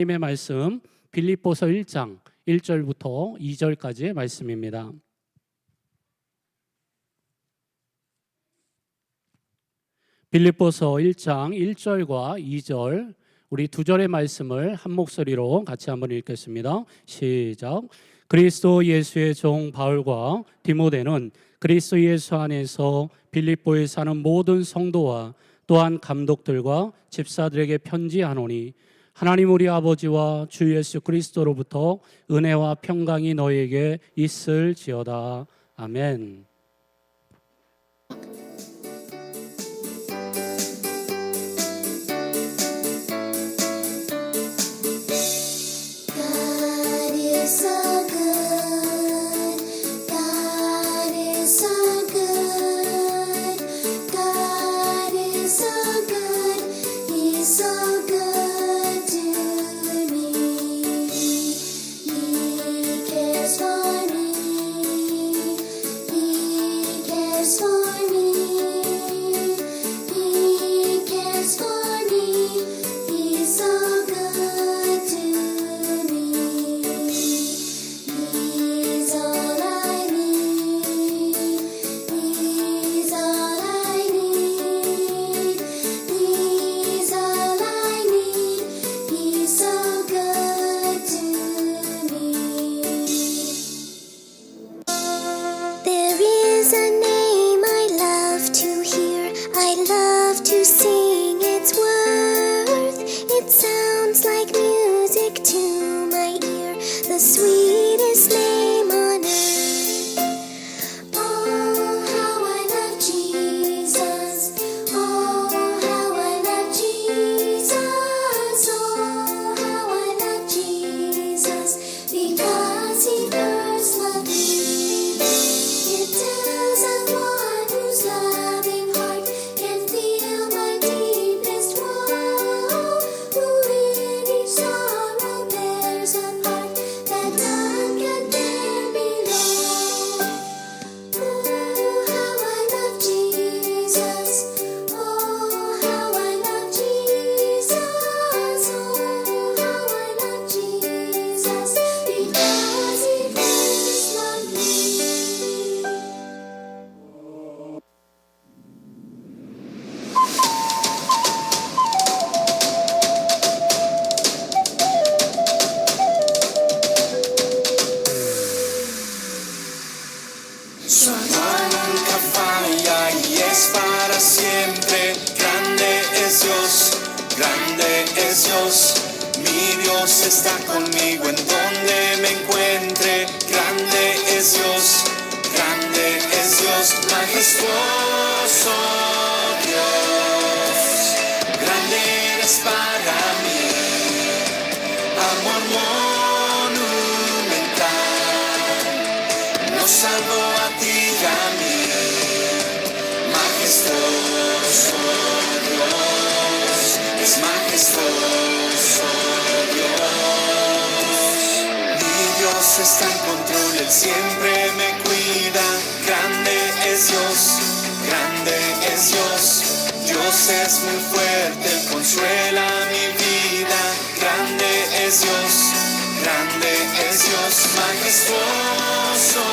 하나님의 말씀 빌립보서 1장 1절부터 2절까지의 말씀입니다. 빌립보서 1장 1절과 2절 우리 두 절의 말씀을 한 목소리로 같이 한번 읽겠습니다. 시작. 그리스도 예수의 종 바울과 디모데는 그리스도 예수 안에서 빌립보에 사는 모든 성도와 또한 감독들과 집사들에게 편지하노니 하나님 우리 아버지와 주 예수 그리스도로부터 은혜와 평강이 너희에게 있을지어다. 아멘. Sweetest name on earth. Oh, how I love Jesus. Oh, how I love Jesus. Oh, how I love Jesus. Because He first loved me. It tells of one whose loving heart can feel my deepest woe. Who in each sorrow bears a part that none can bear below. Oh, how I love Jesus. Oh, how I love Jesus. Oh, how I love Jesus. Because He first loved me. Su amor nunca falla y es para siempre. Grande es Dios, grande es Dios. Mi Dios está conmigo en donde me encuentre. Grande es Dios, majestuoso Dios. Grande eres para mí, amor monumental. Nos salvó a ti y a mí, majestuoso Dios, es majestuoso Dios. Mi Dios está en control, Él siempre me cuida. Grande es Dios, grande es Dios. Dios es muy fuerte, Él consuela mi vida. Grande es Dios, majestuoso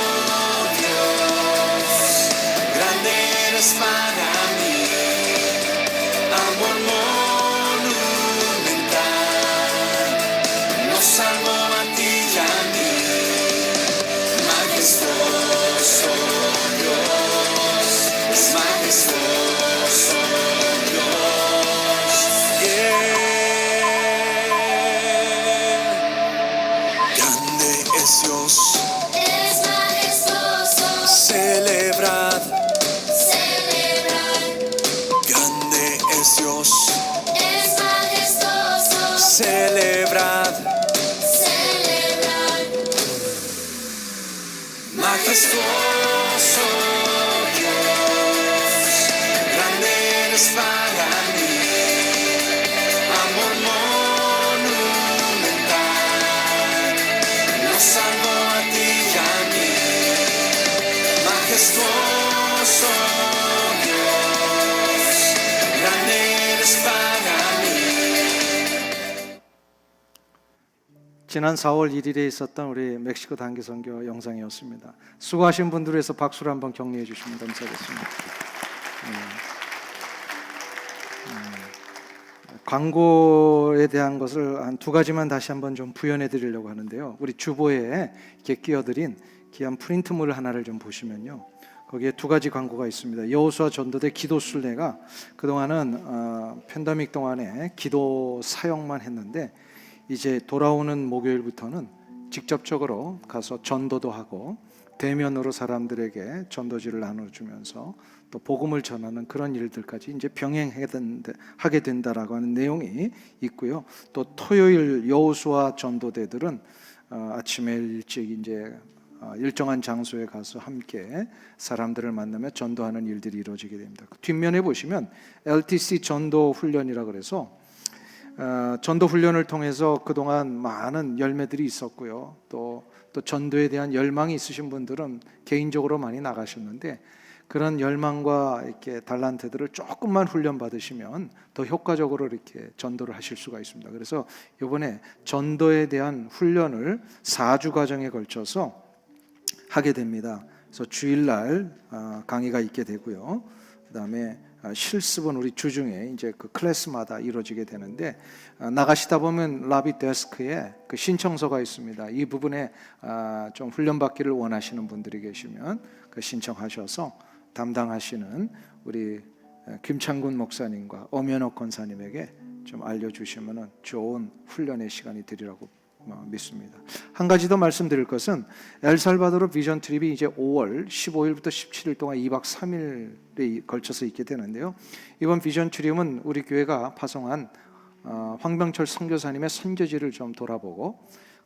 Dios. Grande eres para mí, amor monumental. Nos salvó a ti y a mí, majestuoso Dios, es majestuoso Dios. Grande es Dios, Es majestuoso. celebrad. Celebrar. Grande es Dios, Es majestuoso. celebrad. Celebrar. Majestuoso Dios, grande eres para mí, amor monumental. Nos salvó a ti y a mí, majestuoso Dios, grande eres para mí. 지난 4월 1일에 있었던 우리 멕시코 단기 선교 영상이었습니다. 수고하신 분들을 위해서 박수를 한번 격려해 주시면 감사하겠습니다. 광고에 대한 것을 한 두 가지만 다시 한번 좀 부연해 드리려고 하는데요. 우리 주보에 이렇게 끼어드린 귀한 프린트물 하나를 좀 보시면요. 거기에 두 가지 광고가 있습니다. 여호수아 전도대 기도 순례가 그동안은 팬데믹 동안에 기도 사역만 했는데 이제 돌아오는 목요일부터는 직접적으로 가서 전도도 하고 대면으로 사람들에게 전도지를 나눠주면서 또 복음을 전하는 그런 일들까지 이제 병행하게 된다라고 하는 내용이 있고요. 또 토요일 여호수아 전도대들은 아침에 일찍 이제 일정한 장소에 가서 함께 사람들을 만나며 전도하는 일들이 이루어지게 됩니다. 뒷면에 보시면 LTC 전도 훈련이라 그래서 전도 훈련을 통해서 그동안 많은 열매들이 있었고요. 또 전도에 대한 열망이 있으신 분들은 개인적으로 많이 나가셨는데 그런 열망과 이렇게 달란트들을 조금만 훈련 받으시면 더 효과적으로 이렇게 전도를 하실 수가 있습니다. 그래서 이번에 전도에 대한 훈련을 4주 과정에 걸쳐서 하게 됩니다. 그래서 주일날 강의가 있게 되고요. 그다음에 실습은 우리 주중에 이제 그 클래스마다 이루어지게 되는데 나가시다 보면 라비 데스크에 그 신청서가 있습니다. 이 부분에 좀 훈련받기를 원하시는 분들이 계시면 그 신청하셔서 담당하시는 우리 김창군 목사님과 엄연옥 권사님에게 좀 알려주시면 좋은 훈련의 시간이 되리라고 믿습니다. 한 가지 더 말씀드릴 것은 엘살바도르 비전 트립이 이제 5월 15일부터 17일 동안 2박 3일에 걸쳐서 있게 되는데요. 이번 비전 트립은 우리 교회가 파송한 황병철 선교사님의 선교지를 좀 돌아보고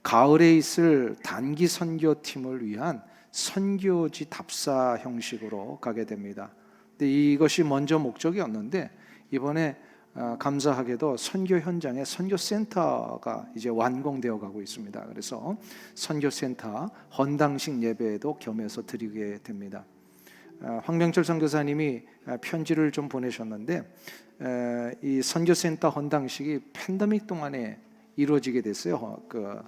가을에 있을 단기 선교팀을 위한 선교지 답사 형식으로 가게 됩니다. 근데 이것이 먼저 목적이었는데 이번에 감사하게도 선교 현장에 선교센터가 이제 완공되어 가고 있습니다. 그래서 선교센터 헌당식 예배에도 겸해서 드리게 됩니다. 황병철 선교사님이 편지를 좀 보내셨는데 이 선교센터 헌당식이 팬데믹 동안에 이루어지게 됐어요. 그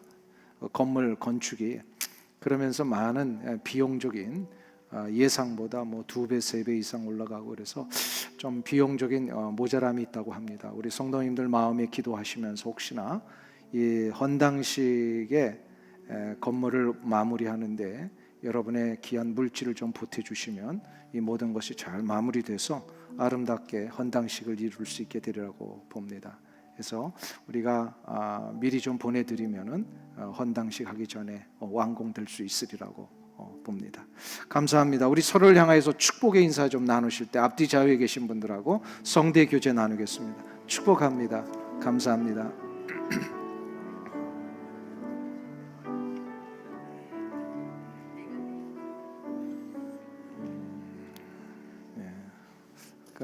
건물 건축이 그러면서 많은 비용적인 예상보다 뭐 2배, 3배 이상 올라가고 그래서 좀 비용적인 모자람이 있다고 합니다. 우리 성도님들 마음에 기도하시면서 혹시나 이 헌당식의 건물을 마무리하는데 여러분의 귀한 물질을 좀 보태주시면 이 모든 것이 잘 마무리돼서 아름답게 헌당식을 이룰 수 있게 되리라고 봅니다. 그래서 우리가 미리 좀 보내드리면은 헌당식 하기 전에 완공될 수 있으리라고 봅니다. 감사합니다. 우리 서로를 향하여서 축복의 인사 좀 나누실 때 앞뒤 좌우에 계신 분들하고 성대 교제 나누겠습니다. 축복합니다. 감사합니다.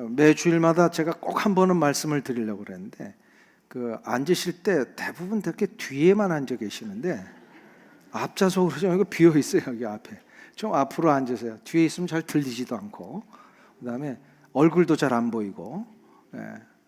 매 주일마다 제가 꼭 한 번은 말씀을 드리려고 그랬는데 그 앉으실 때 대부분 이렇게 뒤에만 앉아 계시는데 앞좌석으로 좀 이거 비어 있어요. 여기 앞에 좀 앞으로 앉으세요. 뒤에 있으면 잘 들리지도 않고 그다음에 얼굴도 잘 안 보이고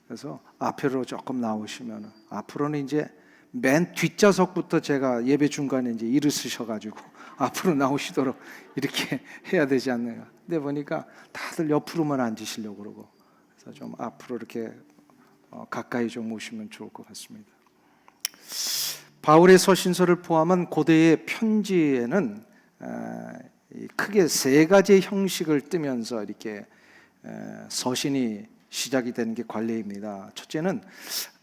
그래서 앞으로 조금 나오시면 앞으로는 이제 맨 뒷좌석부터 제가 예배 중간에 이제 일으키셔가지고 앞으로 나오시도록 이렇게 해야 되지 않나요? 근데 보니까 다들 옆으로만 앉으시려고 그러고 그래서 좀 앞으로 이렇게 가까이 좀 오시면 좋을 것 같습니다. 바울의 서신서를 포함한 고대의 편지에는 크게 세 가지의 형식을 띠면서 이렇게 서신이 시작이 되는 게 관례입니다. 첫째는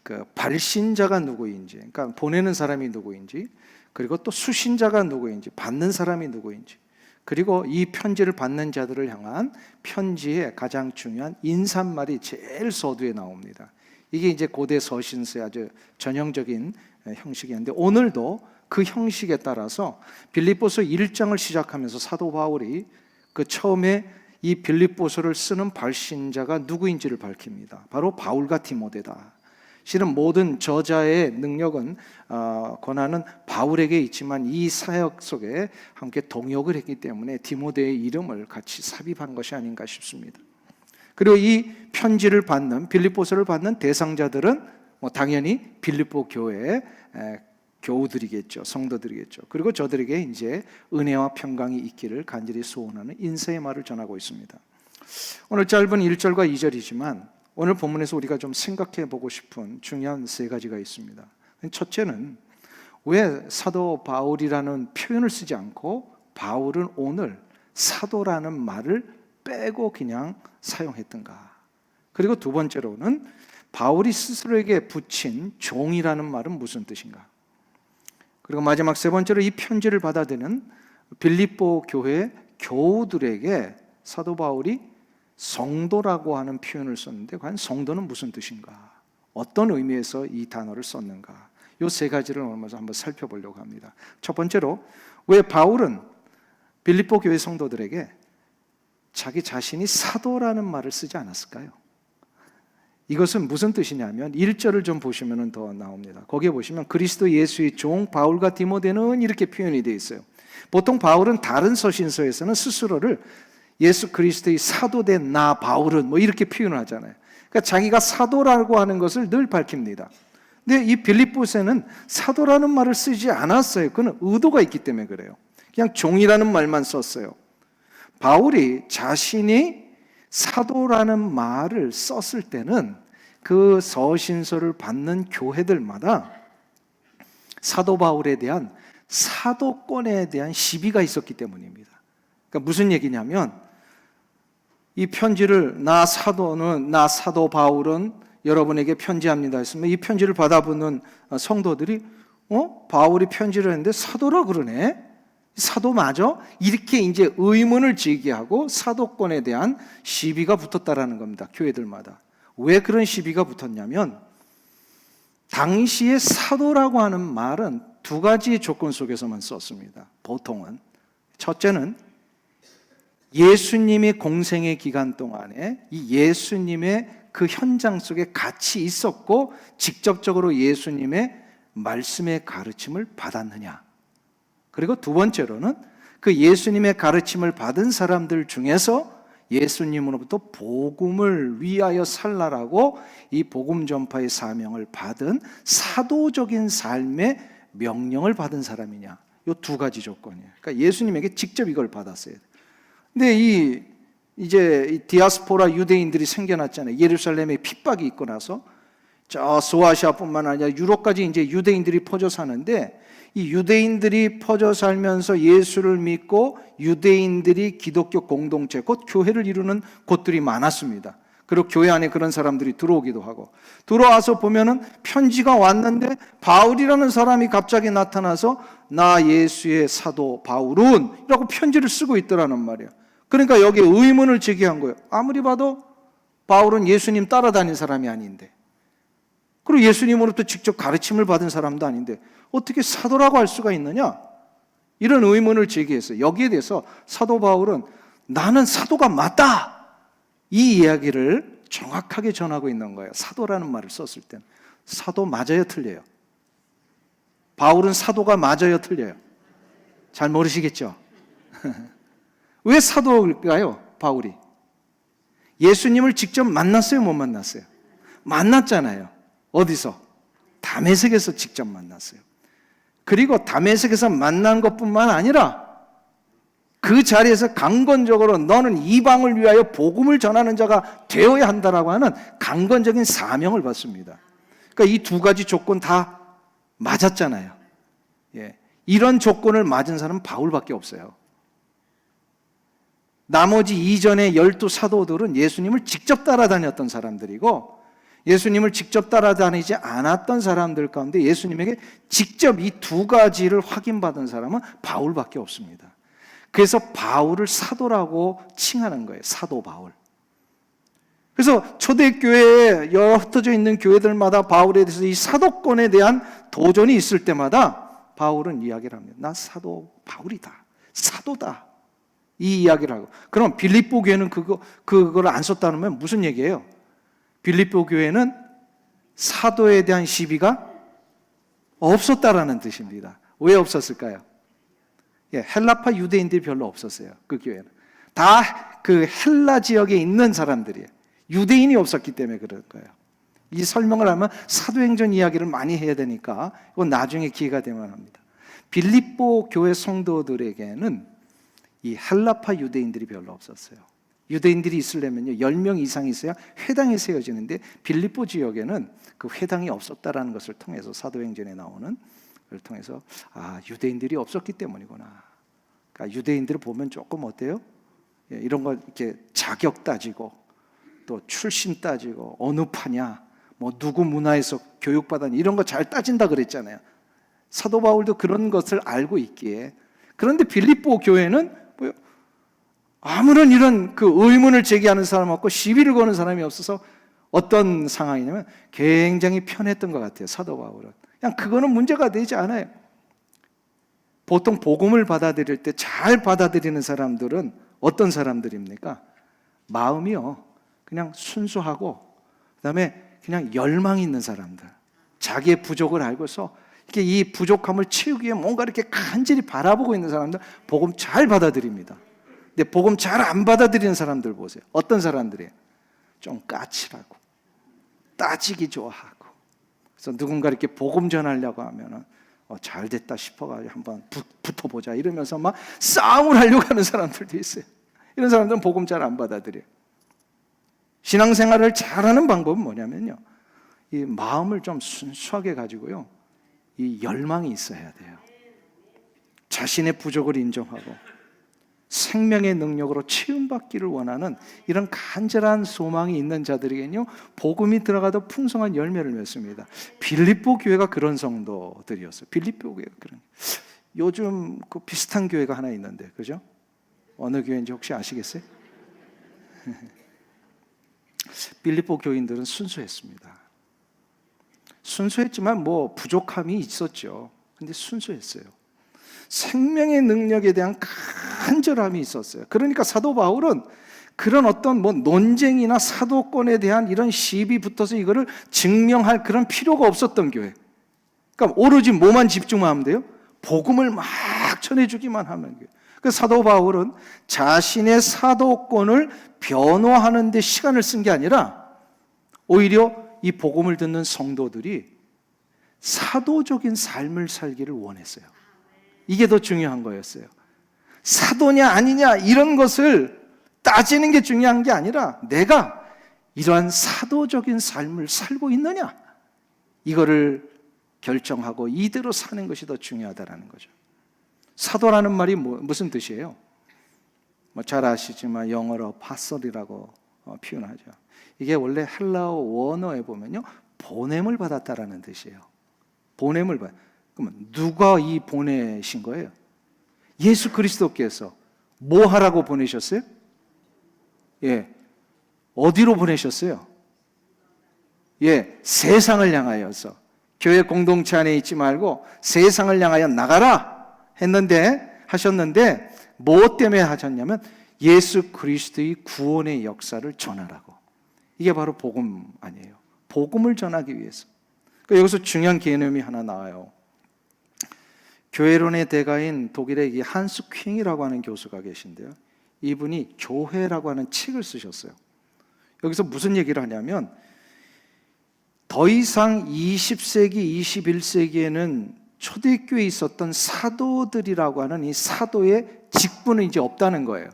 그 발신자가 누구인지, 그러니까 보내는 사람이 누구인지, 그리고 또 수신자가 누구인지, 받는 사람이 누구인지, 그리고 이 편지를 받는 자들을 향한 편지의 가장 중요한 인사말이 제일 서두에 나옵니다. 이게 이제 고대 서신서의 아주 전형적인 형식이었는데 오늘도 그 형식에 따라서 빌립보서 1장을 시작하면서 사도 바울이 그 처음에 이 빌립보서를 쓰는 발신자가 누구인지를 밝힙니다. 바로 바울과 디모데다. 실은 모든 저자의 능력은 권한은 바울에게 있지만 이 사역 속에 함께 동역을 했기 때문에 디모데의 이름을 같이 삽입한 것이 아닌가 싶습니다. 그리고 이 편지를 받는 빌립보서를 받는 대상자들은 당연히 빌립보 교회의 교우들이겠죠. 성도들이겠죠. 그리고 저들에게 이제 은혜와 평강이 있기를 간절히 소원하는 인사의 말을 전하고 있습니다. 오늘 짧은 1절과 2절이지만 오늘 본문에서 우리가 좀 생각해 보고 싶은 중요한 세 가지가 있습니다. 첫째는 왜 사도 바울이라는 표현을 쓰지 않고 바울은 오늘 사도라는 말을 빼고 그냥 사용했던가? 그리고 두 번째로는 바울이 스스로에게 붙인 종이라는 말은 무슨 뜻인가? 그리고 마지막 세 번째로 이 편지를 받아들이는 빌립보 교회 교우들에게 사도 바울이 성도라고 하는 표현을 썼는데 과연 성도는 무슨 뜻인가? 어떤 의미에서 이 단어를 썼는가? 이 세 가지를 오늘 한번 살펴보려고 합니다. 첫 번째로 왜 바울은 빌립보 교회 성도들에게 자기 자신이 사도라는 말을 쓰지 않았을까요? 이것은 무슨 뜻이냐면 1절을 좀 보시면 더 나옵니다. 거기에 보시면 그리스도 예수의 종 바울과 디모데는 이렇게 표현이 되어 있어요. 보통 바울은 다른 서신서에서는 스스로를 예수 그리스도의 사도된 나 바울은 뭐 이렇게 표현을 하잖아요. 그러니까 자기가 사도라고 하는 것을 늘 밝힙니다. 근데 이 빌립보서는 사도라는 말을 쓰지 않았어요. 그건 의도가 있기 때문에 그래요. 그냥 종이라는 말만 썼어요. 바울이 자신이 사도라는 말을 썼을 때는 그 서신서를 받는 교회들마다 사도 바울에 대한 사도권에 대한 시비가 있었기 때문입니다. 그러니까 무슨 얘기냐면 이 편지를 나 사도 바울은 여러분에게 편지합니다 했으면 이 편지를 받아보는 성도들이 바울이 편지를 했는데 사도라 그러네? 사도 맞아? 이렇게 이제 의문을 제기하고 사도권에 대한 시비가 붙었다라는 겁니다. 교회들마다. 왜 그런 시비가 붙었냐면 당시에 사도라고 하는 말은 두 가지의 조건 속에서만 썼습니다. 보통은 첫째는 예수님의 공생의 기간 동안에 이 예수님의 그 현장 속에 같이 있었고 직접적으로 예수님의 말씀의 가르침을 받았느냐. 그리고 두 번째로는 그 예수님의 가르침을 받은 사람들 중에서 예수님으로부터 복음을 위하여 살라라고 이 복음 전파의 사명을 받은 사도적인 삶의 명령을 받은 사람이냐. 이 두 가지 조건이에요. 그러니까 예수님에게 직접 이걸 받았어요. 근데 이제 이 디아스포라 유대인들이 생겨났잖아요. 예루살렘에 핍박이 있고 나서 저 소아시아뿐만 아니라 유럽까지 이제 유대인들이 퍼져 사는데 이 유대인들이 퍼져 살면서 예수를 믿고 유대인들이 기독교 공동체, 곧 교회를 이루는 곳들이 많았습니다. 그리고 교회 안에 그런 사람들이 들어오기도 하고 들어와서 보면은 편지가 왔는데 바울이라는 사람이 갑자기 나타나서 나 예수의 사도 바울은 이라고 편지를 쓰고 있더라는 말이에요. 그러니까 여기에 의문을 제기한 거예요. 아무리 봐도 바울은 예수님 따라다닌 사람이 아닌데 그리고 예수님으로부터 직접 가르침을 받은 사람도 아닌데 어떻게 사도라고 할 수가 있느냐? 이런 의문을 제기했어요. 여기에 대해서 사도 바울은 나는 사도가 맞다! 이 이야기를 정확하게 전하고 있는 거예요. 사도라는 말을 썼을 때는. 사도 맞아요? 틀려요? 바울은 사도가 맞아요? 틀려요? 잘 모르시겠죠? 왜 사도일까요? 바울이. 예수님을 직접 만났어요? 못 만났어요? 만났잖아요. 어디서? 다메섹에서 직접 만났어요. 그리고 다메섹에서 만난 것뿐만 아니라 그 자리에서 강건적으로 너는 이방을 위하여 복음을 전하는 자가 되어야 한다라고 하는 강건적인 사명을 받습니다. 그러니까 이 두 가지 조건 다 맞았잖아요. 예. 이런 조건을 맞은 사람은 바울밖에 없어요. 나머지 이전의 12사도들은 예수님을 직접 따라다녔던 사람들이고 예수님을 직접 따라다니지 않았던 사람들 가운데 예수님에게 직접 이 두 가지를 확인받은 사람은 바울밖에 없습니다. 그래서 바울을 사도라고 칭하는 거예요. 사도 바울. 그래서 초대교회에 여러 흩어져 있는 교회들마다 바울에 대해서 이 사도권에 대한 도전이 있을 때마다 바울은 이야기를 합니다. 나 사도 바울이다. 사도다. 이 이야기를 하고. 그럼 빌립보 교회는 그걸 안 썼다는 건 무슨 얘기예요? 빌립보 교회는 사도에 대한 시비가 없었다라는 뜻입니다. 왜 없었을까요? 예, 헬라파 유대인들이 별로 없었어요. 그 교회는. 다 그 헬라 지역에 있는 사람들이에요. 유대인이 없었기 때문에 그럴 거예요. 이 설명을 하면 사도행전 이야기를 많이 해야 되니까 이건 나중에 기회가 되면 합니다. 빌립보 교회 성도들에게는 이 헬라파 유대인들이 별로 없었어요. 유대인들이 있으려면요 10명 이상 있어야 회당이 세워지는데 빌립보 지역에는 그 회당이 없었다라는 것을 통해서 사도행전에 나오는 걸 통해서 유대인들이 없었기 때문이구나. 그러니까 유대인들을 보면 조금 어때요? 이런 거 이렇게 자격 따지고 또 출신 따지고 어느 파냐, 뭐 누구 문화에서 교육받았니 이런 거 잘 따진다 그랬잖아요. 사도 바울도 그런 것을 알고 있기에. 그런데 빌립보 교회는 뭐요? 아무런 이런 그 의문을 제기하는 사람 없고 시비를 거는 사람이 없어서 어떤 상황이냐면 굉장히 편했던 것 같아요. 사도 바울은 그냥 그거는 문제가 되지 않아요. 보통 복음을 받아들일 때 잘 받아들이는 사람들은 어떤 사람들입니까? 마음이요 그냥 순수하고 그다음에 그냥 열망이 있는 사람들, 자기의 부족을 알고서 이렇게 이 부족함을 채우기 위해 뭔가 이렇게 간절히 바라보고 있는 사람들 복음 잘 받아들입니다. 근데 복음 잘 안 받아들이는 사람들 보세요. 어떤 사람들이에요? 좀 까칠하고 따지기 좋아하고, 그래서 누군가 이렇게 복음 전하려고 하면은 잘 됐다 싶어가지고 한번 붙어보자 이러면서 막 싸움을 하려고 하는 사람들도 있어요. 이런 사람들은 복음 잘 안 받아들여요. 신앙생활을 잘하는 방법은 뭐냐면요, 이 마음을 좀 순수하게 가지고요, 이 열망이 있어야 돼요. 자신의 부족을 인정하고 생명의 능력으로 채움받기를 원하는 이런 간절한 소망이 있는 자들에게는요, 복음이 들어가도 풍성한 열매를 맺습니다. 빌립보 교회가 그런 성도들이었어요. 빌립보 교회가 그런. 요즘 그 비슷한 교회가 하나 있는데, 그죠? 어느 교회인지 혹시 아시겠어요? 빌립보 교인들은 순수했습니다. 순수했지만 뭐 부족함이 있었죠. 근데 순수했어요. 생명의 능력에 대한 간절함이 있었어요. 그러니까 사도 바울은 그런 어떤 뭐 논쟁이나 사도권에 대한 이런 시비 붙어서 이거를 증명할 그런 필요가 없었던 교회. 그러니까 오로지 뭐만 집중하면 하면 돼요? 복음을 막 전해주기만 하면 돼요. 그 사도 바울은 자신의 사도권을 변호하는 데 시간을 쓴 게 아니라 오히려 이 복음을 듣는 성도들이 사도적인 삶을 살기를 원했어요. 이게 더 중요한 거였어요. 사도냐 아니냐 이런 것을 따지는 게 중요한 게 아니라 내가 이러한 사도적인 삶을 살고 있느냐, 이거를 결정하고 이대로 사는 것이 더 중요하다는 거죠. 사도라는 말이 무슨 뜻이에요? 잘 아시지만 영어로 파설이라고 표현하죠. 이게 원래 헬라어 원어에 보면요, 보냄을 받았다라는 뜻이에요. 보냄을 받. 그러면 누가 이 보내신 거예요? 예수 그리스도께서 뭐 하라고 보내셨어요? 어디로 보내셨어요? 세상을 향하여서. 교회 공동체 안에 있지 말고 세상을 향하여 나가라 하셨는데 뭐 때문에 하셨냐면 예수 그리스도의 구원의 역사를 전하라고. 이게 바로 복음 아니에요? 복음을 전하기 위해서. 그러니까 여기서 중요한 개념이 하나 나와요. 교회론의 대가인 독일의 이 한스 퀼이라고 하는 교수가 계신데요, 이분이 교회라고 하는 책을 쓰셨어요. 여기서 무슨 얘기를 하냐면 더 이상 20세기, 21세기에는 초대교회에 있었던 사도들이라고 하는 이 사도의 직분은 이제 없다는 거예요.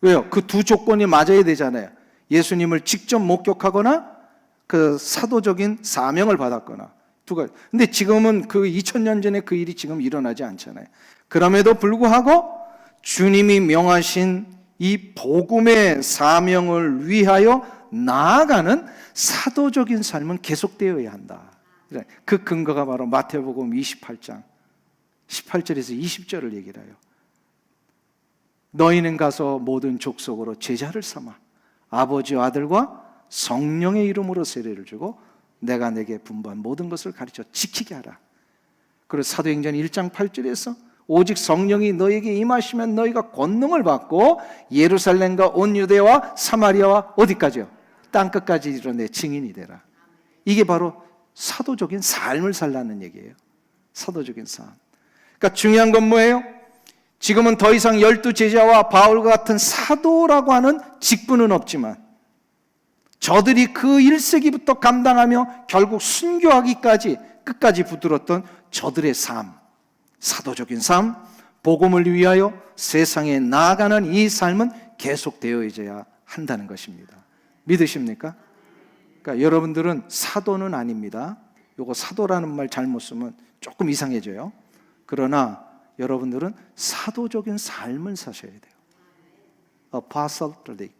왜요? 그 두 조건이 맞아야 되잖아요. 예수님을 직접 목격하거나 그 사도적인 사명을 받았거나 두 가지. 근데 지금은 그 2000년 전에 그 일이 지금 일어나지 않잖아요. 그럼에도 불구하고 주님이 명하신 이 복음의 사명을 위하여 나아가는 사도적인 삶은 계속되어야 한다. 그 근거가 바로 마태복음 28장 18절에서 20절을 얘기를 해요. 너희는 가서 모든 족속으로 제자를 삼아 아버지와 아들과 성령의 이름으로 세례를 주고 내가 내게 분부한 모든 것을 가르쳐 지키게 하라. 그리고 사도행전 1장 8절에서 오직 성령이 너에게 임하시면 너희가 권능을 받고 예루살렘과 온 유대와 사마리아와 어디까지요? 땅끝까지 이르러 내 증인이 되라. 이게 바로 사도적인 삶을 살라는 얘기예요. 사도적인 삶. 그러니까 중요한 건 뭐예요? 지금은 더 이상 12 제자와 바울과 같은 사도라고 하는 직분은 없지만 저들이 그 1세기부터 감당하며 결국 순교하기까지 끝까지 붙들었던 저들의 삶, 사도적인 삶, 복음을 위하여 세상에 나아가는 이 삶은 계속되어져야 한다는 것입니다. 믿으십니까? 그러니까 여러분들은 사도는 아닙니다. 요거 사도라는 말 잘못 쓰면 조금 이상해져요. 그러나 여러분들은 사도적인 삶을 사셔야 돼요. apostolic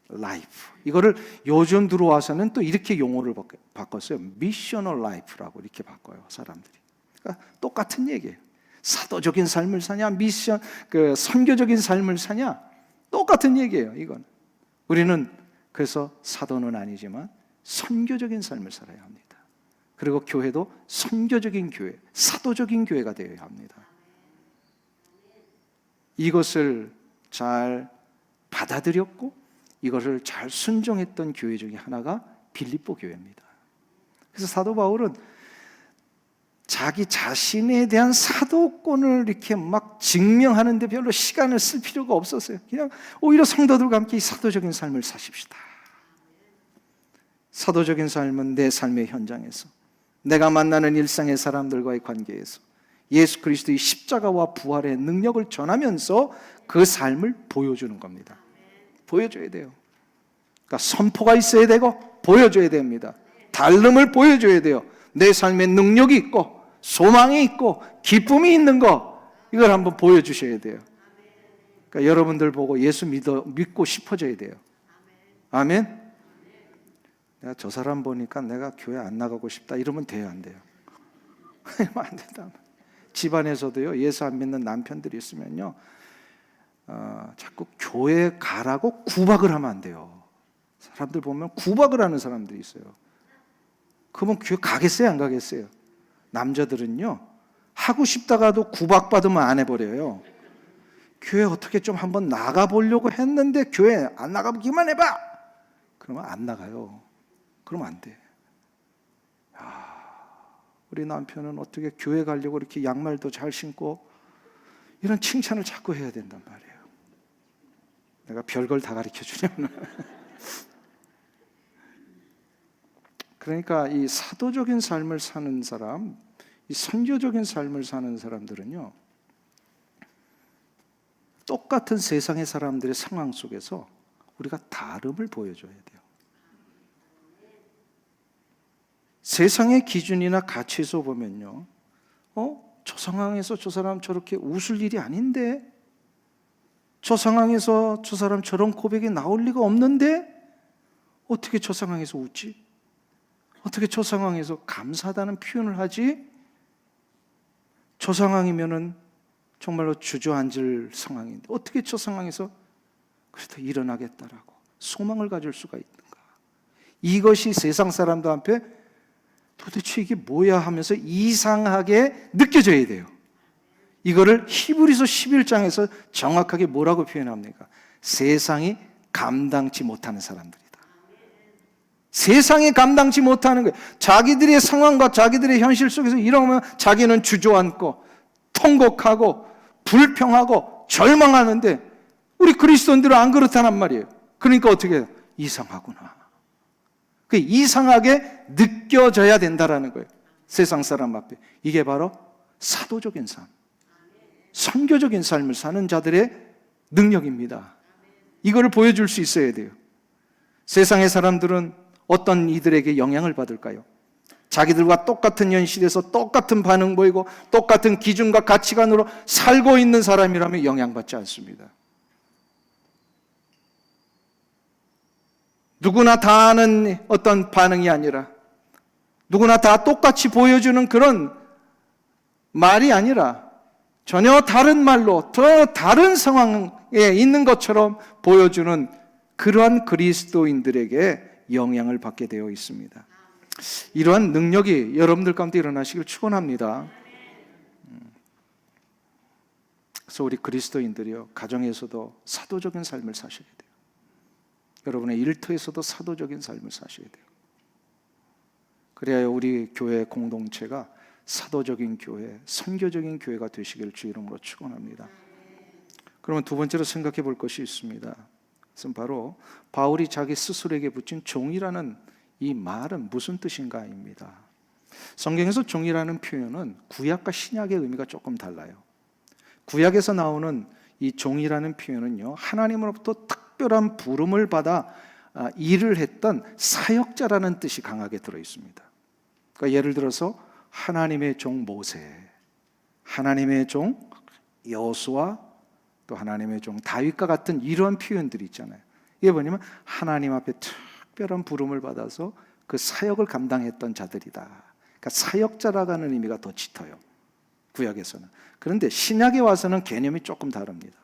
life. 이거를 요즘 들어와서는 또 이렇게 용어를 바꿨어요. missional life라고 이렇게 바꿔요, 사람들이. 그러니까 똑같은 얘기예요. 사도적인 삶을 사냐, 미션, 선교적인 삶을 사냐, 똑같은 얘기예요. 이건 우리는 그래서 사도는 아니지만 선교적인 삶을 살아야 합니다. 그리고 교회도 선교적인 교회, 사도적인 교회가 되어야 합니다. 이것을 잘 받아들였고 이것을 잘 순종했던 교회 중에 하나가 빌립보 교회입니다. 그래서 사도 바울은 자기 자신에 대한 사도권을 이렇게 막 증명하는데 별로 시간을 쓸 필요가 없었어요. 그냥 오히려 성도들과 함께 이 사도적인 삶을 사십시다. 사도적인 삶은 내 삶의 현장에서, 내가 만나는 일상의 사람들과의 관계에서 예수 그리스도의 십자가와 부활의 능력을 전하면서 그 삶을 보여주는 겁니다. 보여줘야 돼요. 그러니까 선포가 있어야 되고 보여줘야 됩니다. 다름을 보여줘야 돼요. 내 삶에 능력이 있고 소망이 있고 기쁨이 있는 거, 이걸 한번 보여주셔야 돼요. 그러니까 여러분들 보고 예수 믿고 싶어져야 돼요. 아멘. 내가 저 사람 보니까 내가 교회 안 나가고 싶다 이러면 돼요, 안 돼요? 안 된다. 집안에서도요, 예수 안 믿는 남편들이 있으면요, 자꾸 교회 가라고 구박을 하면 안 돼요. 사람들 보면 구박을 하는 사람들이 있어요. 그러면 교회 가겠어요, 안 가겠어요? 남자들은요, 하고 싶다가도 구박받으면 안 해버려요. 교회 어떻게 좀 한번 나가보려고 했는데 교회 안 나가기만 해봐! 그러면 안 나가요. 그러면 안 돼. 우리 남편은 어떻게 교회 가려고 이렇게 양말도 잘 신고, 이런 칭찬을 자꾸 해야 된단 말이에요. 내가 별걸 다 가르쳐 주냐면. 그러니까 이 사도적인 삶을 사는 사람, 이 선교적인 삶을 사는 사람들은요, 똑같은 세상의 사람들의 상황 속에서 우리가 다름을 보여줘야 돼요. 세상의 기준이나 가치에서 보면요, 저 상황에서 저 사람 저렇게 웃을 일이 아닌데, 저 상황에서 저 사람 저런 고백이 나올 리가 없는데 어떻게 저 상황에서 웃지? 어떻게 저 상황에서 감사하다는 표현을 하지? 저 상황이면은 정말로 주저앉을 상황인데 어떻게 저 상황에서 그래도 일어나겠다라고 소망을 가질 수가 있는가? 이것이 세상 사람들 앞에 도대체 이게 뭐야 하면서 이상하게 느껴져야 돼요. 이거를 히브리서 11장에서 정확하게 뭐라고 표현합니까? 세상이 감당치 못하는 사람들이다. 세상이 감당치 못하는 거예요. 자기들의 상황과 자기들의 현실 속에서 이러면 자기는 주저앉고 통곡하고 불평하고 절망하는데 우리 그리스도인들은 안 그렇다는 말이에요. 그러니까 어떻게 해요? 이상하구나. 그 이상하게 느껴져야 된다라는 거예요. 세상 사람 앞에. 이게 바로 사도적인 삶, 선교적인 삶을 사는 자들의 능력입니다. 이거를 보여줄 수 있어야 돼요. 세상의 사람들은 어떤 이들에게 영향을 받을까요? 자기들과 똑같은 현실에서 똑같은 반응 보이고 똑같은 기준과 가치관으로 살고 있는 사람이라면 영향받지 않습니다. 누구나 다 하는 어떤 반응이 아니라, 누구나 다 똑같이 보여주는 그런 말이 아니라 전혀 다른 말로 더 다른 상황에 있는 것처럼 보여주는 그러한 그리스도인들에게 영향을 받게 되어 있습니다. 이러한 능력이 여러분들 가운데 일어나시길 축원합니다. 그래서 우리 그리스도인들이요, 가정에서도 사도적인 삶을 사셔야 돼요. 여러분의 일터에서도 사도적인 삶을 사셔야 돼요. 그래야 우리 교회 공동체가 사도적인 교회, 선교적인 교회가 되시길 주 이름으로 축원합니다. 그러면 두 번째로 생각해 볼 것이 있습니다. 그것은 바로 바울이 자기 스스로에게 붙인 종이라는 이 말은 무슨 뜻인가입니다. 성경에서 종이라는 표현은 구약과 신약의 의미가 조금 달라요. 구약에서 나오는 이 종이라는 표현은요, 하나님으로부터 특별한 부름을 받아 일을 했던 사역자라는 뜻이 강하게 들어 있습니다. 그러니까 예를 들어서 하나님의 종 모세, 하나님의 종 여호수아, 또 하나님의 종 다윗과 같은 이런 표현들이 있잖아요. 이게 뭐냐면 하나님 앞에 특별한 부름을 받아서 그 사역을 감당했던 자들이다. 그러니까 사역자라는 의미가 더 짙어요, 구약에서는. 그런데 신약에 와서는 개념이 조금 다릅니다.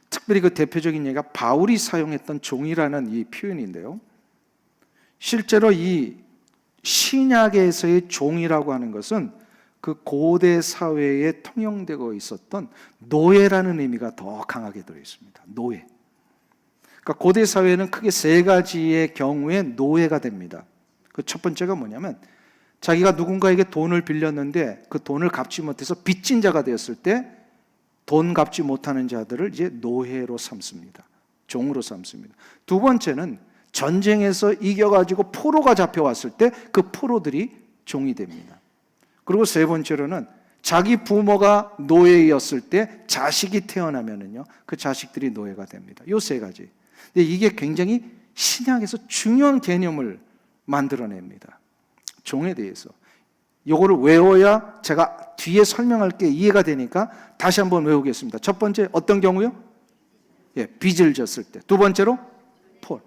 특별히 그 대표적인 예가 바울이 사용했던 종이라는 이 표현인데요, 실제로 이 신약에서의 종이라고 하는 것은 그 고대 사회에 통용되고 있었던 노예라는 의미가 더 강하게 들어 있습니다. 노예. 그러니까 고대 사회는 크게 세 가지의 경우에 노예가 됩니다. 그 첫 번째가 뭐냐면 자기가 누군가에게 돈을 빌렸는데 그 돈을 갚지 못해서 빚진 자가 되었을 때 돈 갚지 못하는 자들을 이제 노예로 삼습니다. 종으로 삼습니다. 두 번째는 전쟁에서 이겨가지고 포로가 잡혀왔을 때 그 포로들이 종이 됩니다. 그리고 세 번째로는 자기 부모가 노예였을 때 자식이 태어나면은요, 그 자식들이 노예가 됩니다. 이 세 가지. 근데 이게 굉장히 신약에서 중요한 개념을 만들어냅니다. 종에 대해서. 요거를 외워야 제가 뒤에 설명할 게 이해가 되니까 다시 한번 외우겠습니다. 첫 번째 어떤 경우요? 예, 빚을 졌을 때. 두 번째로 포.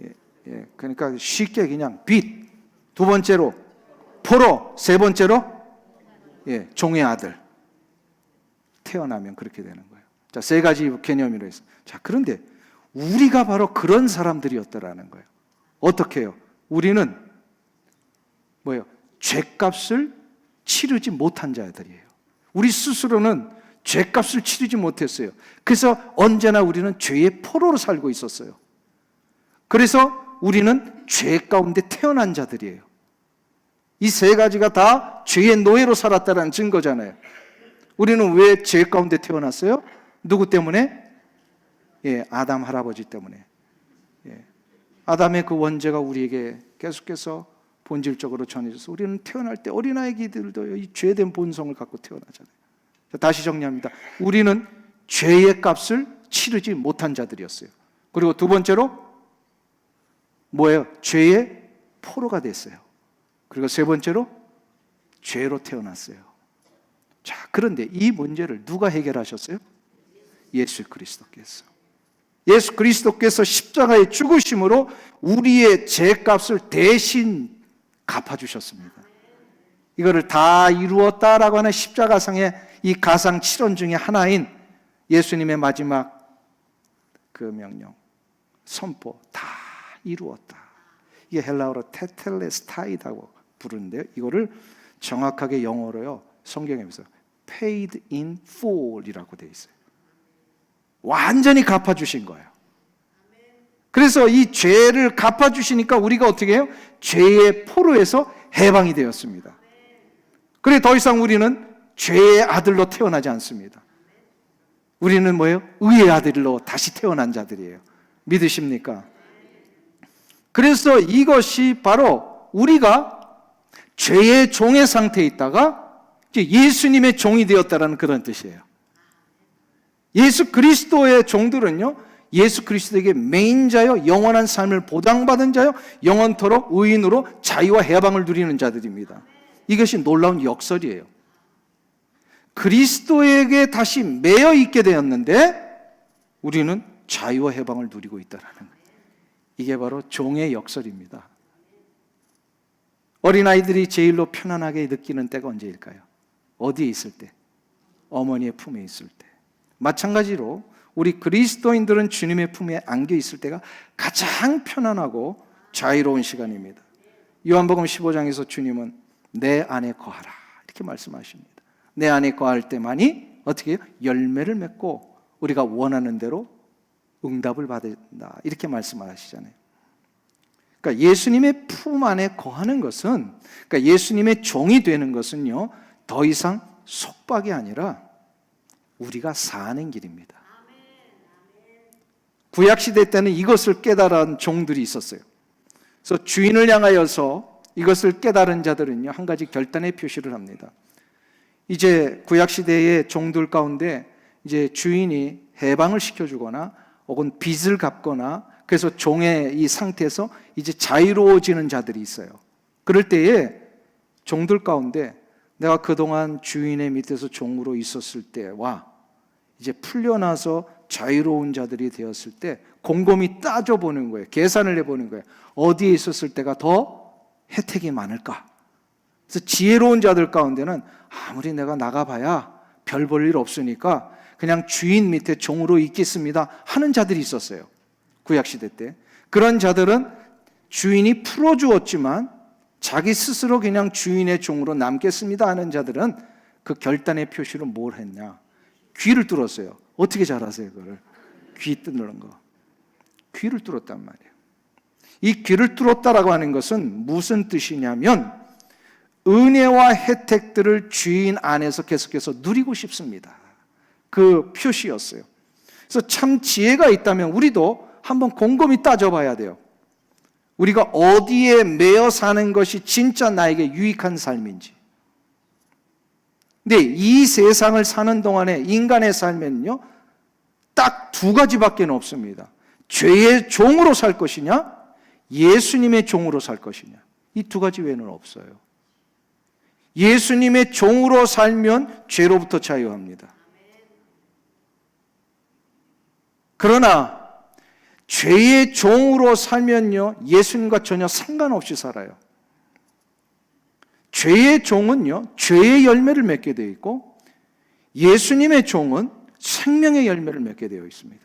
예, 그러니까 쉽게 그냥 빚. 두 번째로 포로. 세 번째로 예, 종의 아들. 태어나면 그렇게 되는 거예요. 자, 세 가지 개념으로 해서. 자, 그런데 우리가 바로 그런 사람들이었다라는 거예요. 어떻게 해요? 우리는 뭐예요? 죄값을 치르지 못한 자들이에요. 우리 스스로는 죄값을 치르지 못했어요. 그래서 언제나 우리는 죄의 포로로 살고 있었어요. 그래서 우리는 죄 가운데 태어난 자들이에요. 이 세 가지가 다 죄의 노예로 살았다는 증거잖아요. 우리는 왜 죄 가운데 태어났어요? 누구 때문에? 예, 아담 할아버지 때문에. 예, 아담의 그 원죄가 우리에게 계속해서 본질적으로 전해져서 우리는 태어날 때 어린아이들도 이 죄된 본성을 갖고 태어나잖아요. 다시 정리합니다. 우리는 죄의 값을 치르지 못한 자들이었어요. 그리고 두 번째로 뭐예요? 죄의 포로가 됐어요. 그리고 세 번째로 죄로 태어났어요. 자, 그런데 이 문제를 누가 해결하셨어요? 예수 그리스도께서. 예수 그리스도께서 십자가의 죽으심으로 우리의 죄값을 대신 갚아주셨습니다. 이거를 다 이루었다라고 하는 십자가상의 이 가상 7원 중에 하나인 예수님의 마지막 그 명령, 선포, 다 이루었다. 이게 헬라어로 테텔레스타이다고 부르는데요, 이거를 정확하게 영어로요, 성경에 보세요, paid in full이라고 되어 있어요. 완전히 갚아주신 거예요. 그래서 이 죄를 갚아주시니까 우리가 어떻게 해요? 죄의 포로에서 해방이 되었습니다. 그래 더 이상 우리는 죄의 아들로 태어나지 않습니다. 우리는 뭐예요? 의의 아들로 다시 태어난 자들이에요. 믿으십니까? 그래서 이것이 바로 우리가 죄의 종의 상태에 있다가 이제 예수님의 종이 되었다는 그런 뜻이에요. 예수 그리스도의 종들은요, 예수 그리스도에게 매인자요, 영원한 삶을 보장받은 자요, 영원토록 의인으로 자유와 해방을 누리는 자들입니다. 이것이 놀라운 역설이에요. 그리스도에게 다시 매여 있게 되었는데 우리는 자유와 해방을 누리고 있다는 거예요. 이게 바로 종의 역설입니다. 어린아이들이 제일로 편안하게 느끼는 때가 언제일까요? 어디에 있을 때? 어머니의 품에 있을 때. 마찬가지로 우리 그리스도인들은 주님의 품에 안겨 있을 때가 가장 편안하고 자유로운 시간입니다. 요한복음 15장에서 주님은 내 안에 거하라 이렇게 말씀하십니다. 내 안에 거할 때만이 어떻게 해요? 열매를 맺고 우리가 원하는 대로 응답을 받는다 이렇게 말씀하시잖아요. 그러니까 예수님의 품 안에 거하는 것은, 그러니까 예수님의 종이 되는 것은요, 더 이상 속박이 아니라 우리가 사는 길입니다. 구약 시대 때는 이것을 깨달은 종들이 있었어요. 그래서 주인을 향하여서 이것을 깨달은 자들은요, 한 가지 결단의 표시를 합니다. 이제 구약 시대의 종들 가운데 이제 주인이 해방을 시켜주거나 혹은 빚을 갚거나 그래서 종의 이 상태에서 이제 자유로워지는 자들이 있어요. 그럴 때에 종들 가운데 내가 그동안 주인의 밑에서 종으로 있었을 때와 이제 풀려나서 자유로운 자들이 되었을 때 곰곰이 따져보는 거예요. 계산을 해보는 거예요. 어디에 있었을 때가 더 혜택이 많을까? 그래서 지혜로운 자들 가운데는 아무리 내가 나가봐야 별 볼 일 없으니까 그냥 주인 밑에 종으로 있겠습니다 하는 자들이 있었어요. 구약시대 때. 그런 자들은 주인이 풀어주었지만 자기 스스로 그냥 주인의 종으로 남겠습니다 하는 자들은 그 결단의 표시로 뭘 했냐? 귀를 뚫었어요. 어떻게 잘 아세요, 그걸? 귀 뚫는 거. 귀를 뚫었단 말이에요. 이 귀를 뚫었다라고 하는 것은 무슨 뜻이냐면 은혜와 혜택들을 주인 안에서 계속해서 누리고 싶습니다. 그 표시였어요. 그래서 참 지혜가 있다면 우리도 한번 곰곰이 따져봐야 돼요. 우리가 어디에 매여 사는 것이 진짜 나에게 유익한 삶인지. 근데 이 세상을 사는 동안에 인간의 삶에는요, 딱 두 가지밖에 없습니다. 죄의 종으로 살 것이냐, 예수님의 종으로 살 것이냐. 이 두 가지 외에는 없어요. 예수님의 종으로 살면 죄로부터 자유합니다. 그러나 죄의 종으로 살면요, 예수님과 전혀 상관없이 살아요. 죄의 종은요, 죄의 열매를 맺게 되어 있고 예수님의 종은 생명의 열매를 맺게 되어 있습니다.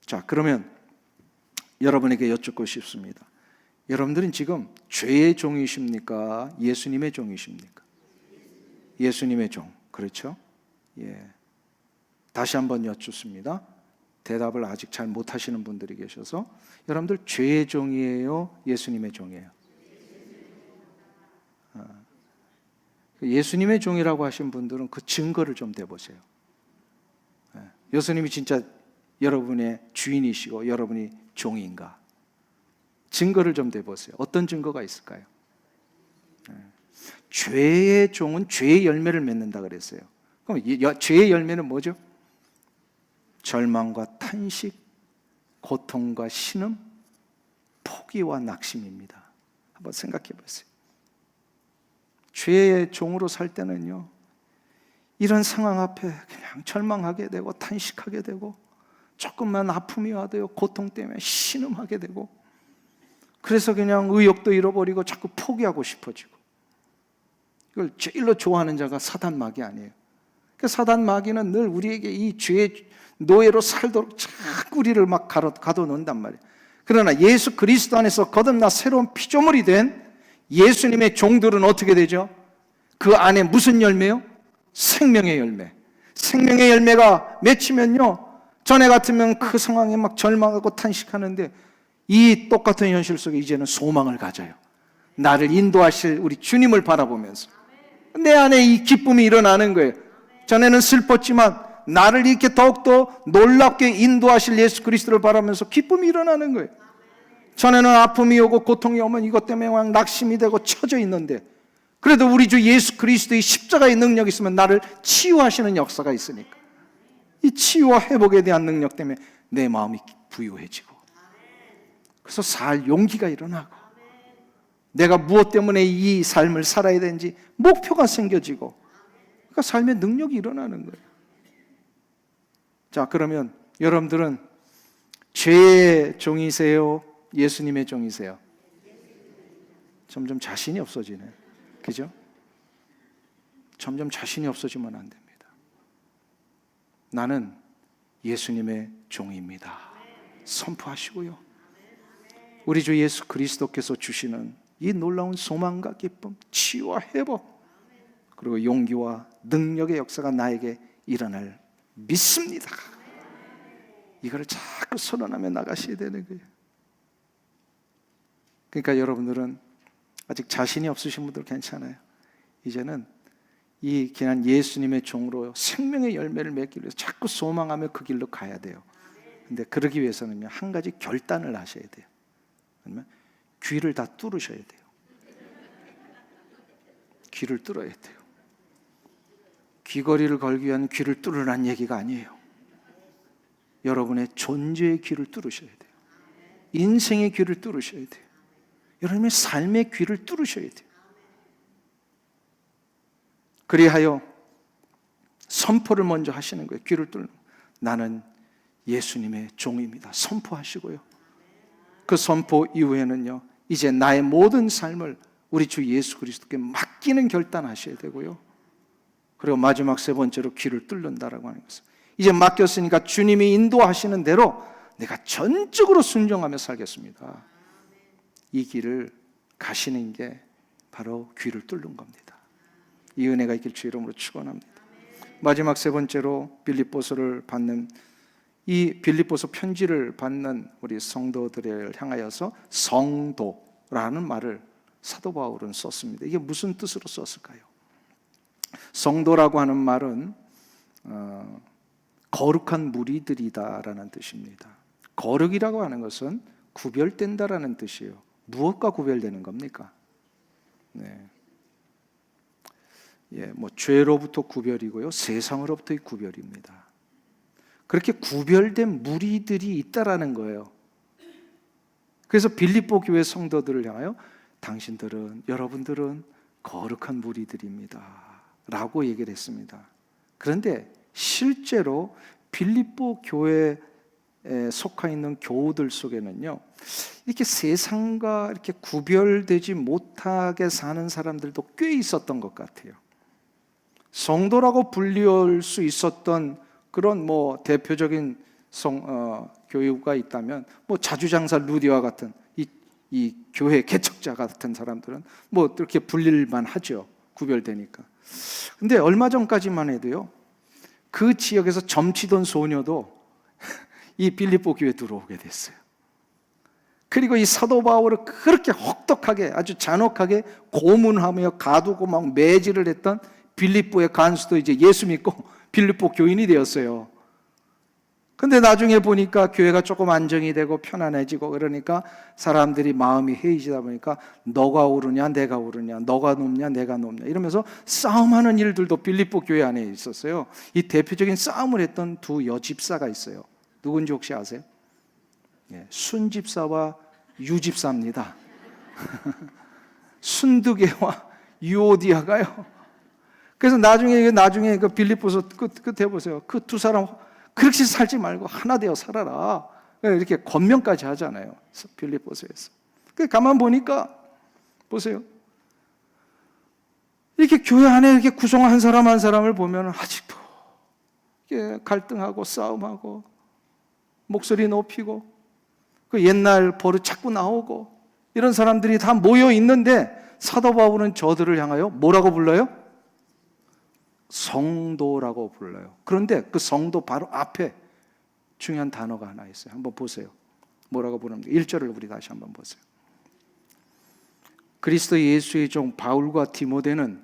자, 그러면 여러분에게 여쭙고 싶습니다. 여러분들은 지금 죄의 종이십니까? 예수님의 종이십니까? 예수님의 종, 그렇죠? 예. 다시 한번 여쭙습니다. 대답을 아직 잘 못하시는 분들이 계셔서 여러분들 죄의 종이에요? 예수님의 종이에요? 예수님의 종이라고 하신 분들은 그 증거를 좀 대보세요. 예수님이 진짜 여러분의 주인이시고 여러분이 종인가? 증거를 좀 대보세요. 어떤 증거가 있을까요? 죄의 종은 죄의 열매를 맺는다 그랬어요. 그럼 죄의 열매는 뭐죠? 절망과 탄식, 고통과 신음, 포기와 낙심입니다. 한번 생각해 보세요. 죄의 종으로 살 때는요, 이런 상황 앞에 그냥 절망하게 되고 탄식하게 되고 조금만 아픔이 와도요, 고통 때문에 신음하게 되고 그래서 그냥 의욕도 잃어버리고 자꾸 포기하고 싶어지고. 이걸 제일로 좋아하는 자가 사단 마귀 아니에요. 그 사단 마귀는 늘 우리에게 이 죄의 노예로 살도록 자꾸 우리를 막 가둬놓는단 말이에요. 그러나 예수 그리스도 안에서 거듭나 새로운 피조물이 된 예수님의 종들은 어떻게 되죠? 그 안에 무슨 열매요? 생명의 열매. 생명의 열매가 맺히면요, 전에 같으면 그 상황에 막 절망하고 탄식하는데 이 똑같은 현실 속에 이제는 소망을 가져요. 나를 인도하실 우리 주님을 바라보면서 내 안에 이 기쁨이 일어나는 거예요. 전에는 슬펐지만 나를 이렇게 더욱더 놀랍게 인도하실 예수 그리스도를 바라면서 기쁨이 일어나는 거예요. 전에는 아픔이 오고 고통이 오면 이것 때문에 그냥 낙심이 되고 처져 있는데 그래도 우리 주 예수 그리스도의 십자가의 능력이 있으면 나를 치유하시는 역사가 있으니까 이 치유와 회복에 대한 능력 때문에 내 마음이 부유해지고 그래서 살 용기가 일어나고 내가 무엇 때문에 이 삶을 살아야 되는지 목표가 생겨지고 그러니까 삶의 능력이 일어나는 거예요. 자, 그러면 여러분들은 죄의 종이세요? 예수님의 종이세요? 점점 자신이 없어지네. 그죠? 점점 자신이 없어지면 안 됩니다. 나는 예수님의 종입니다. 선포하시고요. 우리 주 예수 그리스도께서 주시는 이 놀라운 소망과 기쁨, 치유와 회복, 그리고 용기와 능력의 역사가 나에게 일어날 믿습니다. 이걸 자꾸 선언하며 나가셔야 되는 거예요. 그러니까 여러분들은 아직 자신이 없으신 분들 괜찮아요. 이제는 이 귀한 예수님의 종으로 생명의 열매를 맺기 위해서 자꾸 소망하며 그 길로 가야 돼요. 근데 그러기 위해서는요, 한 가지 결단을 하셔야 돼요. 그러면 귀를 다 뚫으셔야 돼요. 귀를 뚫어야 돼요. 귀걸이를 걸기 위한 귀를 뚫으라는 얘기가 아니에요. 여러분의 존재의 귀를 뚫으셔야 돼요. 인생의 귀를 뚫으셔야 돼요. 여러분의 삶의 귀를 뚫으셔야 돼요. 그리하여 선포를 먼저 하시는 거예요. 귀를 뚫는. 나는 예수님의 종입니다. 선포하시고요. 그 선포 이후에는요, 이제 나의 모든 삶을 우리 주 예수 그리스도께 맡기는 결단하셔야 되고요. 그리고 마지막 세 번째로 귀를 뚫는다라고 하는 것은, 이제 맡겼으니까 주님이 인도하시는 대로 내가 전적으로 순종하며 살겠습니다. 이 길을 가시는 게 바로 귀를 뚫는 겁니다. 이 은혜가 있길 주 이름으로 축원합니다. 마지막 세 번째로 빌립보서를 받는, 이 빌립보서 편지를 받는 우리 성도들을 향하여서 성도라는 말을 사도 바울은 썼습니다. 이게 무슨 뜻으로 썼을까요? 성도라고 하는 말은 거룩한 무리들이다라는 뜻입니다. 거룩이라고 하는 것은 구별된다라는 뜻이에요. 무엇과 구별되는 겁니까? 네. 뭐 죄로부터 구별이고요, 세상으로부터의 구별입니다. 그렇게 구별된 무리들이 있다라는 거예요. 그래서 빌립보 교회 성도들을 향하여 당신들은, 여러분들은 거룩한 무리들입니다 라고 얘기를 했습니다. 그런데 실제로 빌립보 교회에 속해 있는 교우들 속에는요, 이렇게 세상과 이렇게 구별되지 못하게 사는 사람들도 꽤 있었던 것 같아요. 성도라고 불릴 수 있었던 그런 뭐 대표적인 교회가 있다면, 뭐 자주장사 루디와 같은 이 교회 개척자 같은 사람들은 뭐 이렇게 불릴만 하죠. 구별되니까. 근데 얼마 전까지만 해도요, 그 지역에서 점치던 소녀도 이 빌립보 교회에 들어오게 됐어요. 그리고 이 사도 바울을 그렇게 혹독하게, 아주 잔혹하게 고문하며 가두고 막 매질을 했던 빌립보의 간수도 이제 예수 믿고 빌립보 교인이 되었어요. 근데 나중에 보니까 교회가 조금 안정이 되고 편안해지고 그러니까 사람들이 마음이 해이지다 보니까 너가 옳으냐 내가 옳으냐, 너가 높냐 내가 높냐 이러면서 싸움하는 일들도 빌립보 교회 안에 있었어요. 이 대표적인 싸움을 했던 두 여집사가 있어요. 누군지 혹시 아세요? 순집사와 유집사입니다. 순두개와 유오디아가요. 그래서 나중에 그 빌립보서 끝에 보세요. 그 두 사람 그렇게 살지 말고 하나 되어 살아라. 이렇게 권면까지 하잖아요. 빌립보서에서. 가만 보니까 보세요. 이렇게 교회 안에 이렇게 구성한 한 사람 한 사람을 보면 아직도 이렇게 갈등하고 싸움하고 목소리 높이고 그 옛날 버릇 자꾸 나오고 이런 사람들이 다 모여 있는데 사도 바울은 저들을 향하여 뭐라고 불러요? 성도라고 불러요. 그런데 그 성도 바로 앞에 중요한 단어가 하나 있어요. 한번 보세요. 뭐라고 부릅니까? 1절을 우리 다시 한번 보세요. 그리스도 예수의 종 바울과 디모데는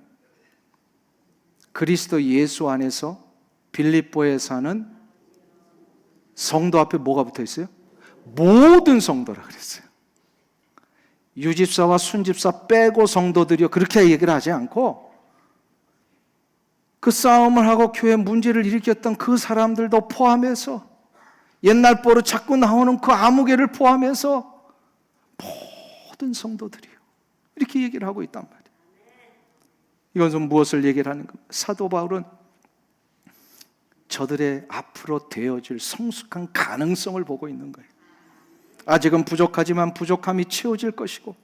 그리스도 예수 안에서 빌립보에 사는 성도 앞에 뭐가 붙어 있어요? 모든 성도라 그랬어요. 유집사와 순집사 빼고 성도들이요, 그렇게 얘기를 하지 않고 그 싸움을 하고 교회 문제를 일으켰던 그 사람들도 포함해서 옛날 버릇 자꾸 나오는 그 아무개를 포함해서 모든 성도들이요, 이렇게 얘기를 하고 있단 말이에요. 이것은 무엇을 얘기를 하는 겁니까? 사도 바울은 저들의 앞으로 되어질 성숙한 가능성을 보고 있는 거예요. 아직은 부족하지만 부족함이 채워질 것이고,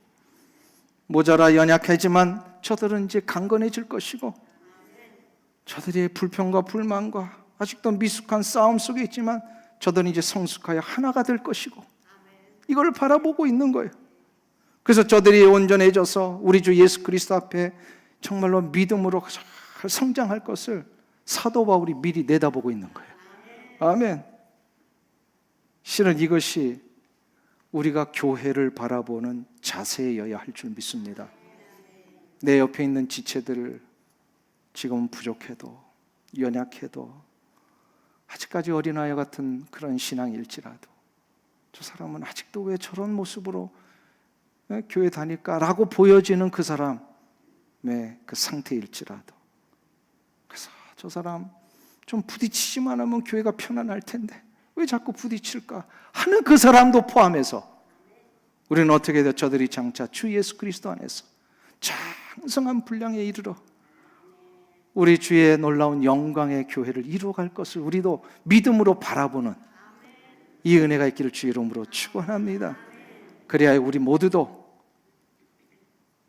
모자라 연약하지만 저들은 이제 강건해질 것이고, 저들의 불평과 불만과 아직도 미숙한 싸움 속에 있지만 저들은 이제 성숙하여 하나가 될 것이고, 이걸 바라보고 있는 거예요. 그래서 저들이 온전해져서 우리 주 예수 그리스도 앞에 정말로 믿음으로 잘 성장할 것을 사도 바울이 미리 내다보고 있는 거예요. 아멘. 실은 이것이 우리가 교회를 바라보는 자세여야 할 줄 믿습니다. 내 옆에 있는 지체들을 지금은 부족해도 연약해도 아직까지 어린아이 같은 그런 신앙일지라도 저 사람은 아직도 왜 저런 모습으로 교회 다닐까라고 보여지는 그 사람의 그 상태일지라도, 그래서 저 사람 좀 부딪히지만 하면 교회가 편안할 텐데 왜 자꾸 부딪힐까 하는 그 사람도 포함해서 우리는 어떻게 해야 돼? 저들이 장차 주 예수 그리스도 안에서 장성한 분량에 이르러 우리 주의 놀라운 영광의 교회를 이루어갈 것을 우리도 믿음으로 바라보는 이 은혜가 있기를 주의 이름으로 축원합니다. 그래야 우리 모두도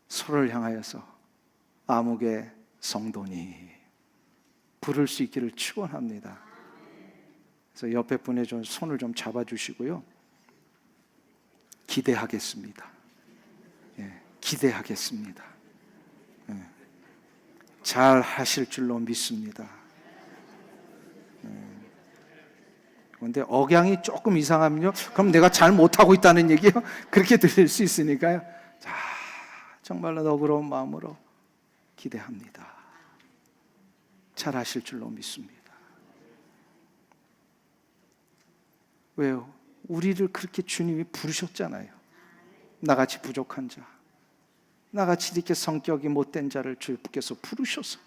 서로를 향하여서 아무개 성도니 부를 수 있기를 축원합니다. 그래서 옆에 분의 좀 손을 좀 잡아주시고요. 기대하겠습니다. 기대하겠습니다. 잘 하실 줄로 믿습니다. 그런데 억양이 조금 이상하면요, 그럼 내가 잘 못하고 있다는 얘기요? 그렇게 들릴 수 있으니까요. 자, 정말로 너그러운 마음으로 기대합니다. 잘 하실 줄로 믿습니다. 왜요? 우리를 그렇게 주님이 부르셨잖아요. 나같이 부족한 자, 나같이 이렇게 성격이 못된 자를 주께서 부르셔서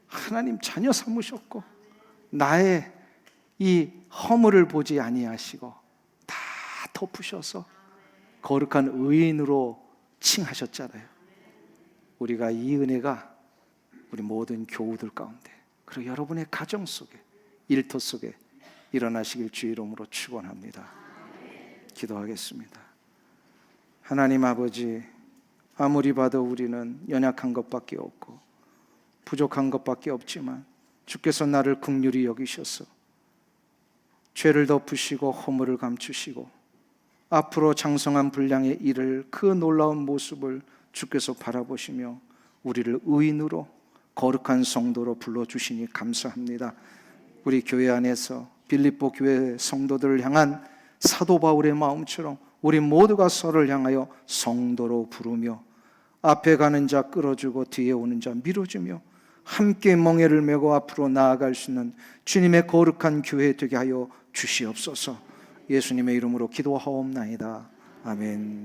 하나님 자녀 삼으셨고 나의 이 허물을 보지 아니하시고 다 덮으셔서 거룩한 의인으로 칭하셨잖아요. 우리가 이 은혜가 우리 모든 교우들 가운데 그리고 여러분의 가정 속에 일터 속에 일어나시길 주의 이름으로 축원합니다. 기도하겠습니다. 하나님 아버지, 아무리 봐도 우리는 연약한 것밖에 없고 부족한 것밖에 없지만 주께서 나를 긍휼히 여기셔서 죄를 덮으시고 허물을 감추시고 앞으로 장성한 분량에 이를 그 놀라운 모습을 주께서 바라보시며 우리를 의인으로 거룩한 성도로 불러주시니 감사합니다. 우리 교회 안에서 빌립보 교회 성도들을 향한 사도 바울의 마음처럼 우리 모두가 서로를 향하여 성도로 부르며 앞에 가는 자 끌어주고 뒤에 오는 자 밀어주며 함께 멍에를 메고 앞으로 나아갈 수 있는 주님의 거룩한 교회 되게 하여 주시옵소서. 예수님의 이름으로 기도하옵나이다. 아멘.